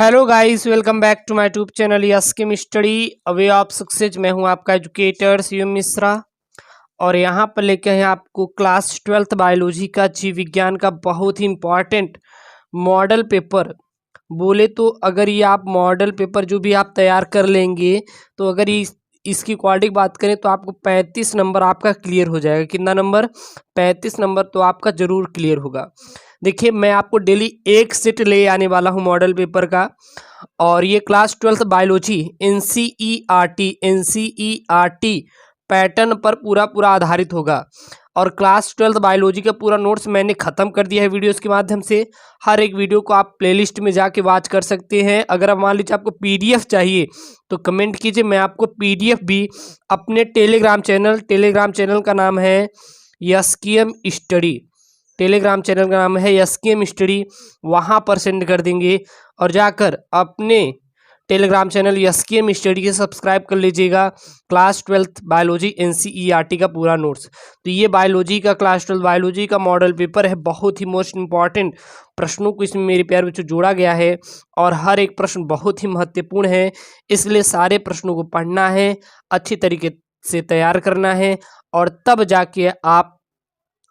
Hello guys, welcome back to my YouTube channel yes chem study a way of success. मैं हूं आपका educator CM Mishra और यहां पर लेके हैं आपको क्लास 12th बायोलॉजी का जीव विज्ञान का बहुत ही इम्पॉर्टेंट मॉडल पेपर। बोले तो अगर ये आप मॉडल पेपर जो भी आप तैयार कर लेंगे तो अगर इसकी क्वालिटी की बात करें तो आपको 35 नंबर आपका क्लियर हो जाएगा। कितना नंबर? 35 नंबर तो आपका जरूर क्लियर होगा। देखिए, मैं आपको डेली एक सेट ले आने वाला हूँ मॉडल पेपर का, और ये class 12th biology NCERT pattern पर पूरा आधारित होगा। और क्लास 12th बायोलॉजी का पूरा नोट्स मैंने ख़त्म कर दिया है वीडियोस के माध्यम से। हर एक वीडियो को आप प्लेलिस्ट में जाके वॉच कर सकते हैं। अगर आप मान लीजिए आपको पीडीएफ चाहिए तो कमेंट कीजिए, मैं आपको पीडीएफ भी अपने टेलीग्राम चैनल का नाम है एसकेएम स्टडी। टेलीग्राम चैनल का नाम है एसकेएम स्टडी, वहाँ पर सेंड कर देंगे। और जाकर अपने टेलीग्राम चैनल एसकेएम स्टडी के सब्सक्राइब कर लीजिएगा। क्लास 12th बायोलॉजी एनसीईआरटी का पूरा नोट्स। तो ये बायोलॉजी का क्लास 12 बायोलॉजी का मॉडल पेपर है, बहुत ही मोस्ट इंपॉर्टेंट प्रश्नों को इसमें मेरे प्यारे बच्चों जोड़ा गया है और हर एक प्रश्न बहुत ही महत्वपूर्ण है। इसलिए सारे प्रश्नों को पढ़ना है, अच्छी तरीके से तैयार करना है और तब जाके आप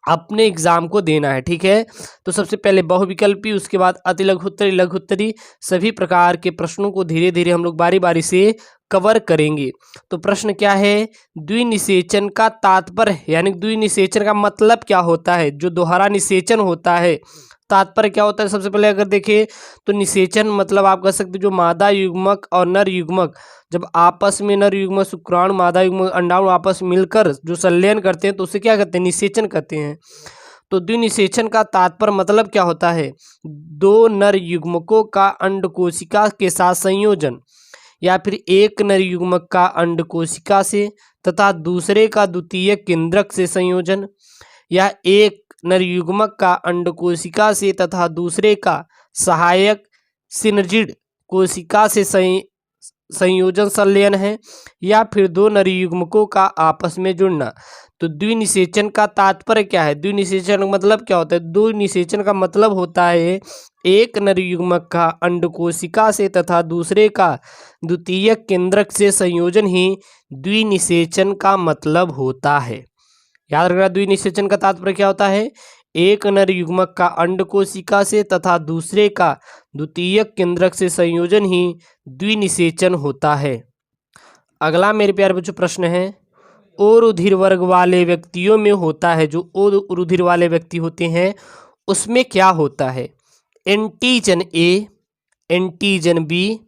अपने एग्जाम को देना है। ठीक है, तो सबसे पहले बहुविकल्पी, उसके बाद अति लघुत्तरी, लघुत्तरी, सभी प्रकार के प्रश्नों को धीरे धीरे हम लोग बारी बारी से कवर करेंगे। तो प्रश्न क्या है? द्विनिषेचन का तात्पर्य, यानी द्विनिषेचन का मतलब क्या होता है? जो दोहरा निषेचन होता है, तात्पर्य क्या होता है? सबसे पहले अगर देखें तो निषेचन मतलब आप कह सकते हो जो मादा युग्मक और नर युग्मक जब आपस में, नर युग्मक शुक्राणु मादा युग्मक अंडाणु आपस मिलकर जो संलयन करते हैं तो उसे क्या कहते हैं? निषेचन कहते हैं। तो द्विनिषेचन का तात्पर्य मतलब क्या होता है? दो नर युग्मकों का अंडकोशिका के साथ संयोजन, या फिर एक नर युग्मक का अंडकोशिका से तथा दूसरे का द्वितीय केंद्रक से संयोजन, या एक नर युग्मक का अंडकोशिका से तथा दूसरे का सहायक सिनर्जिड कोशिका से संयोजन संलयन है, या फिर दो नर युग्मकों का आपस में जुड़ना। तो द्विनिषेचन का तात्पर्य क्या है? द्विनिषेचन मतलब क्या होता है? द्विनिषेचन का मतलब होता है एक नर युग्मक का अंडकोशिका से तथा दूसरे का द्वितीय केंद्रक से संयोजन ही द्विनिषेचन का मतलब होता है। याद रखना, द्विनिषेचन का तात्पर्य क्या होता है? एक नर युग्मक का अंडकोशिका से तथा दूसरे का द्वितीय केंद्रक से संयोजन ही द्विनिषेचन होता है। अगला मेरे प्यारे बच्चों प्रश्न है, और रुधिर वर्ग वाले व्यक्तियों में होता है, जो और रुधिर वाले व्यक्ति होते हैं उसमें क्या होता है? Antigen A, antigen B,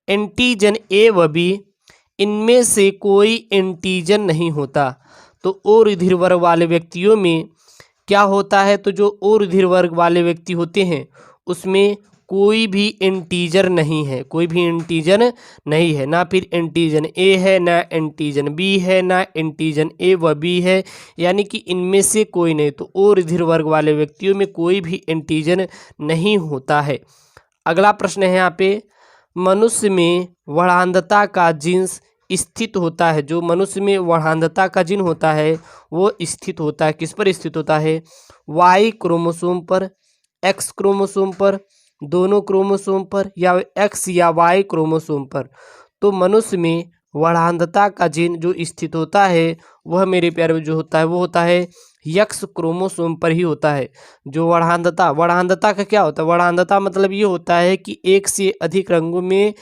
antigen A व बी, इनमें से कोई एंटीजन नहीं होता। तो ओ रुधिर वर्ग वाले व्यक्तियों में क्या होता है? तो जो ओ रुधिर वर्ग वाले व्यक्ति होते हैं उसमें कोई भी एंटीजन नहीं है, कोई भी एंटीजन नहीं है। ना फिर एंटीजन ए है, ना एंटीजन बी है, ना एंटीजन ए व बी है, यानी कि इनमें से कोई नहीं। तो ओ रुधिर वर्ग वाले व्यक्तियों में कोई भी एंटीजन नहीं होता है। अगला प्रश्न है यहाँ पे, मनुष्य में वर्णांधता का जीन्स स्थित होता है। जो मनुष्य में वर्णांधता का जीन होता है वो स्थित होता है, किस पर स्थित होता है? वाई क्रोमोसोम पर, एक्स क्रोमोसोम पर, दोनों क्रोमोसोम पर, या एक्स या वाई क्रोमोसोम पर। तो मनुष्य में वर्णांधता का जीन जो स्थित होता है वह मेरे प्यारे जो होता है वो होता है एक्स क्रोमोसोम पर ही होता है। जो वर्णांधता का क्या होता है? वर्णांधता मतलब ये होता है कि एक से अधिक रंगों में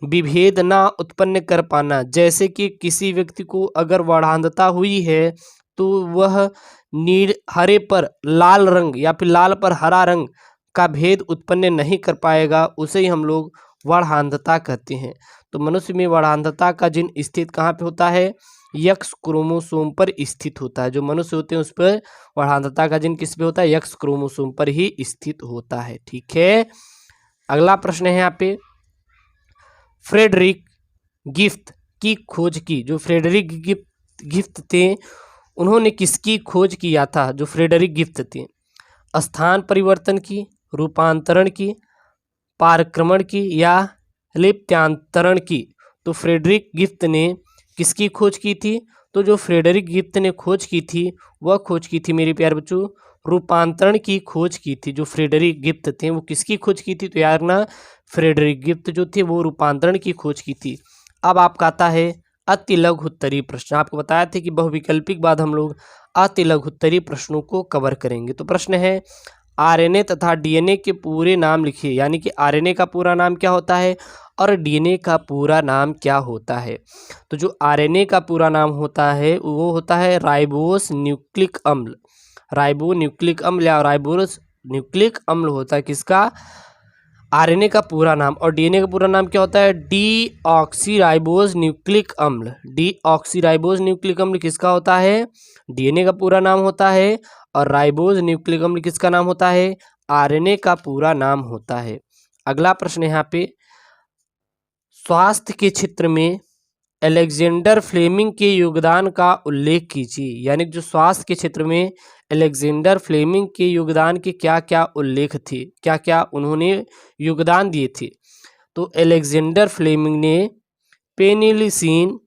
विभेद ना उत्पन्न कर पाना। जैसे कि किसी व्यक्ति को अगर वर्णांधता हुई है तो वह नील हरे पर लाल रंग या फिर लाल पर हरा रंग का भेद उत्पन्न नहीं कर पाएगा, उसे ही हम लोग वर्णांधता कहते हैं। तो मनुष्य में वर्णांधता का जीन स्थित कहाँ पे होता है? एक्स क्रोमोसोम पर स्थित होता है। जो मनुष्य होते हैं उस पर वर्णांधता का जीन किस पे होता है? एक्स क्रोमोसोम पर ही स्थित होता है। ठीक है, अगला प्रश्न है यहाँ पे, फ्रेडरिक गिफ्ट की खोज की। जो फ्रेडरिक गिफ्ट थे उन्होंने किसकी खोज किया था? जो फ्रेडरिक गिफ्ट थे, स्थान परिवर्तन की, रूपांतरण की, पारक्रमण की, या लिप्त्यांतरण की। तो फ्रेडरिक गिफ्ट ने किसकी खोज की थी? तो जो फ्रेडरिक गिफ्ट ने खोज की थी वह खोज की थी मेरे प्यारे बच्चों रूपांतरण की खोज की थी। जो फ्रेडरिक गिब्स थे वो किसकी खोज की थी? तो याद रखना फ्रेडरिक गिब्स जो थे वो रूपांतरण की खोज की थी। अब आपका आता है अति लघु उत्तरीय प्रश्न। आपको बताया था कि बहुविकल्पिक बाद हम लोग अति लघु उत्तरीय प्रश्नों को कवर करेंगे। तो प्रश्न है आरएनए तथा डीएनए के पूरे नाम लिखिए, यानी कि आरएनए का पूरा नाम क्या होता है और डीएनए का पूरा नाम क्या होता है। तो जो आरएनए का पूरा नाम होता है वो होता है राइबोस न्यूक्लिक अम्ल। राइबो न्यूक्लिक अम्ल या राइबोस न्यूक्लिक अम्ल होता है किसका? आरएनए का पूरा नाम। और डीएनए का पूरा नाम क्या होता है? डीऑक्सीराइबोस न्यूक्लिक अम्ल। डीऑक्सीराइबोस न्यूक्लिक अम्ल किसका होता है? डीएनए का पूरा नाम होता है। और राइबोस न्यूक्लिक अम्ल किसका नाम होता है? आरएनए का पूरा नाम होता है। अगला प्रश्न यहाँ पे स्वास्थ्य के क्षेत्र में अलेक्जेंडर फ्लेमिंग के योगदान का उल्लेख कीजिए। यानी जो स्वास्थ्य के क्षेत्र में अलेक्जेंडर फ्लेमिंग के योगदान के क्या क्या उल्लेख थे, क्या क्या उन्होंने योगदान दिए थे। तो अलेक्जेंडर फ्लेमिंग ने पेनिसिलिन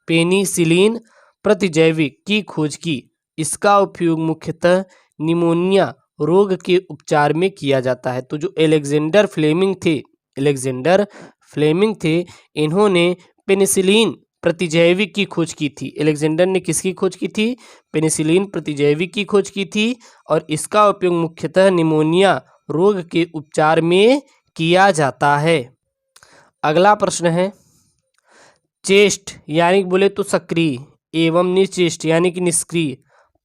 पेनिसिलिन प्रतिजैविक की खोज की। इसका उपयोग मुख्यतः निमोनिया रोग के उपचार में किया जाता है। तो जो अलेक्जेंडर फ्लेमिंग थे इन्होंने पेनिसिलिन प्रतिजैविक की खोज की थी। अलेक्जेंडर ने किसकी खोज की थी? पेनिसिलिन प्रतिजैविक की खोज की थी और इसका उपयोग मुख्यतः निमोनिया रोग के उपचार में किया जाता है। अगला प्रश्न है चेस्ट यानी कि बोले तो सक्रिय एवं निचेष्ट यानी कि निष्क्रिय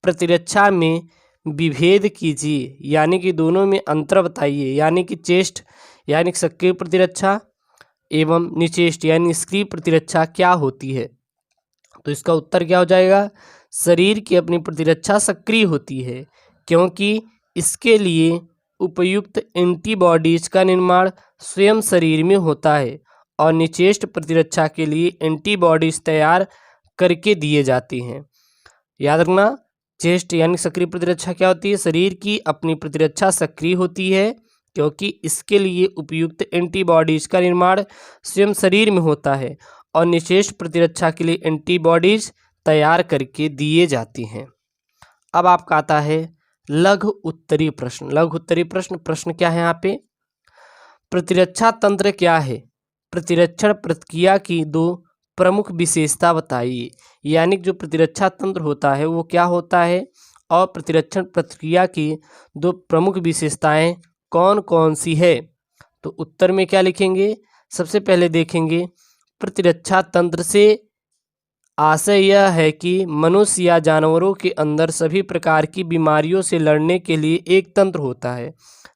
प्रतिरक्षा में विभेद कीजिए, यानी कि दोनों में अंतर बताइए। यानी कि चेस्ट यानी सक्रिय प्रतिरक्षा एवं निचेष्ट यानी निष्क्रिय प्रतिरक्षा क्या होती है। तो इसका उत्तर क्या हो जाएगा? शरीर की अपनी प्रतिरक्षा सक्रिय होती है क्योंकि इसके लिए उपयुक्त एंटीबॉडीज का निर्माण स्वयं शरीर में होता है और निचेष्ट प्रतिरक्षा के लिए एंटीबॉडीज तैयार करके दिए जाते हैं। याद रखना चेस्ट यानी सक्रिय प्रतिरक्षा क्या होती है? शरीर की अपनी प्रतिरक्षा सक्रिय होती है क्योंकि इसके लिए उपयुक्त एंटीबॉडीज का निर्माण स्वयं शरीर में होता है और निचेष्ट प्रतिरक्षा के लिए एंटीबॉडीज तैयार करके दिए जाती हैं। अब आपका आता है लघु उत्तरीय प्रश्न। लघु उत्तरीय प्रश्न क्या है यहाँ पे? प्रतिरक्षा तंत्र क्या है? प्रतिरक्षण प्रक्रिया की दो प्रमुख विशेषता बताइए। यानी जो प्रतिरक्षा तंत्र होता है वो क्या होता है और प्रतिरक्षण प्रक्रिया की दो प्रमुख विशेषताएं कौन कौन सी है। तो उत्तर में क्या लिखेंगे? सबसे पहले देखेंगे प्रतिरक्षा तंत्र से आशय यह है कि मनुष्य या जानवरों के अंदर सभी प्रकार की बीमारियों से लड़ने के लिए एक तंत्र होता है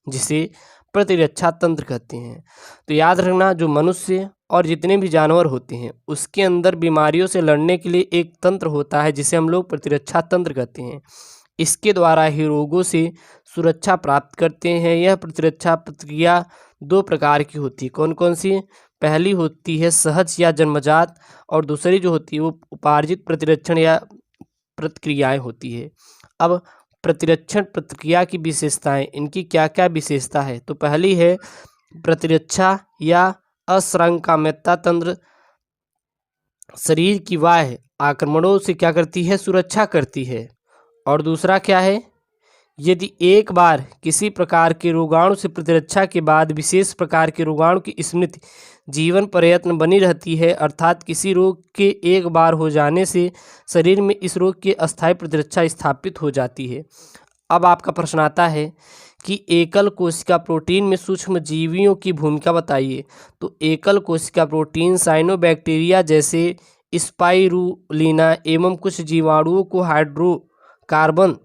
जिसे प्रतिरक्षा तंत्र कहते हैं। तो याद रखना जो मनुष्य और जितने भी जानवर होते हैं उसके अंदर बीमारियों से लड़ने के लिए एक तंत्र होता है जिसे हम लोग प्रतिरक्षा तंत्र कहते हैं। इसके द्वारा ही रोगों से सुरक्षा प्राप्त करते हैं। यह प्रतिरक्षा प्रक्रिया दो प्रकार की होती है। कौन कौन सी? पहली होती है सहज या जन्मजात और दूसरी जो होती है वो उपार्जित प्रतिरक्षण या प्रक्रियाएं होती है। अब प्रतिरक्षण प्रक्रिया की विशेषताएं, इनकी क्या क्या विशेषता है? तो पहली है प्रतिरक्षा या असंक्रामकता तंत्र शरीर की बाह्य आक्रमणों से क्या करती है? सुरक्षा करती है। और दूसरा क्या है? यदि एक बार किसी प्रकार के रोगाणु से प्रतिरक्षा के बाद विशेष प्रकार के रोगाणु की स्मृति जीवन प्रयत्न बनी रहती है, अर्थात किसी रोग के एक बार हो जाने से शरीर में इस रोग की अस्थायी प्रतिरक्षा स्थापित हो जाती है। अब आपका प्रश्न आता है कि एकल कोशिका प्रोटीन में सूक्ष्म जीवियों की भूमिका बताइए। तो एकल कोशिका प्रोटीन साइनोबैक्टीरिया जैसे स्पाइरुलिना एवं कुछ जीवाणुओं को हाइड्रोकार्बन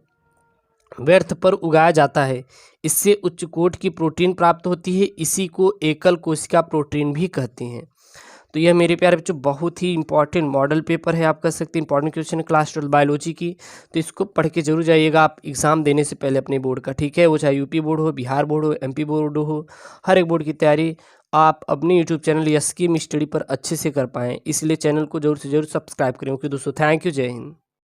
व्यर्थ पर उगाया जाता है। इससे उच्च कोटि की प्रोटीन प्राप्त होती है। इसी को एकल कोशिका प्रोटीन भी कहते हैं। तो यह मेरे प्यारे बच्चों बहुत ही इंपॉर्टेंट मॉडल पेपर है, आप कह सकते हैं इंपॉर्टेंट क्वेश्चन है क्लास 12 बायोलॉजी की। तो इसको पढ़ के जरूर जाइएगा आप एग्जाम देने से पहले अपने बोर्ड का, ठीक है। वो चाहे यूपी बोर्ड हो, बिहार बोर्ड हो, एमपी बोर्ड हो, हर एक बोर्ड की तैयारी आप अपने यूट्यूब चैनल यस की स्टडी पर अच्छे से कर पाएँ। इसलिए चैनल को जरूर से जरूर सब्सक्राइब करें। ओके दोस्तों, थैंक यू, जय हिंद।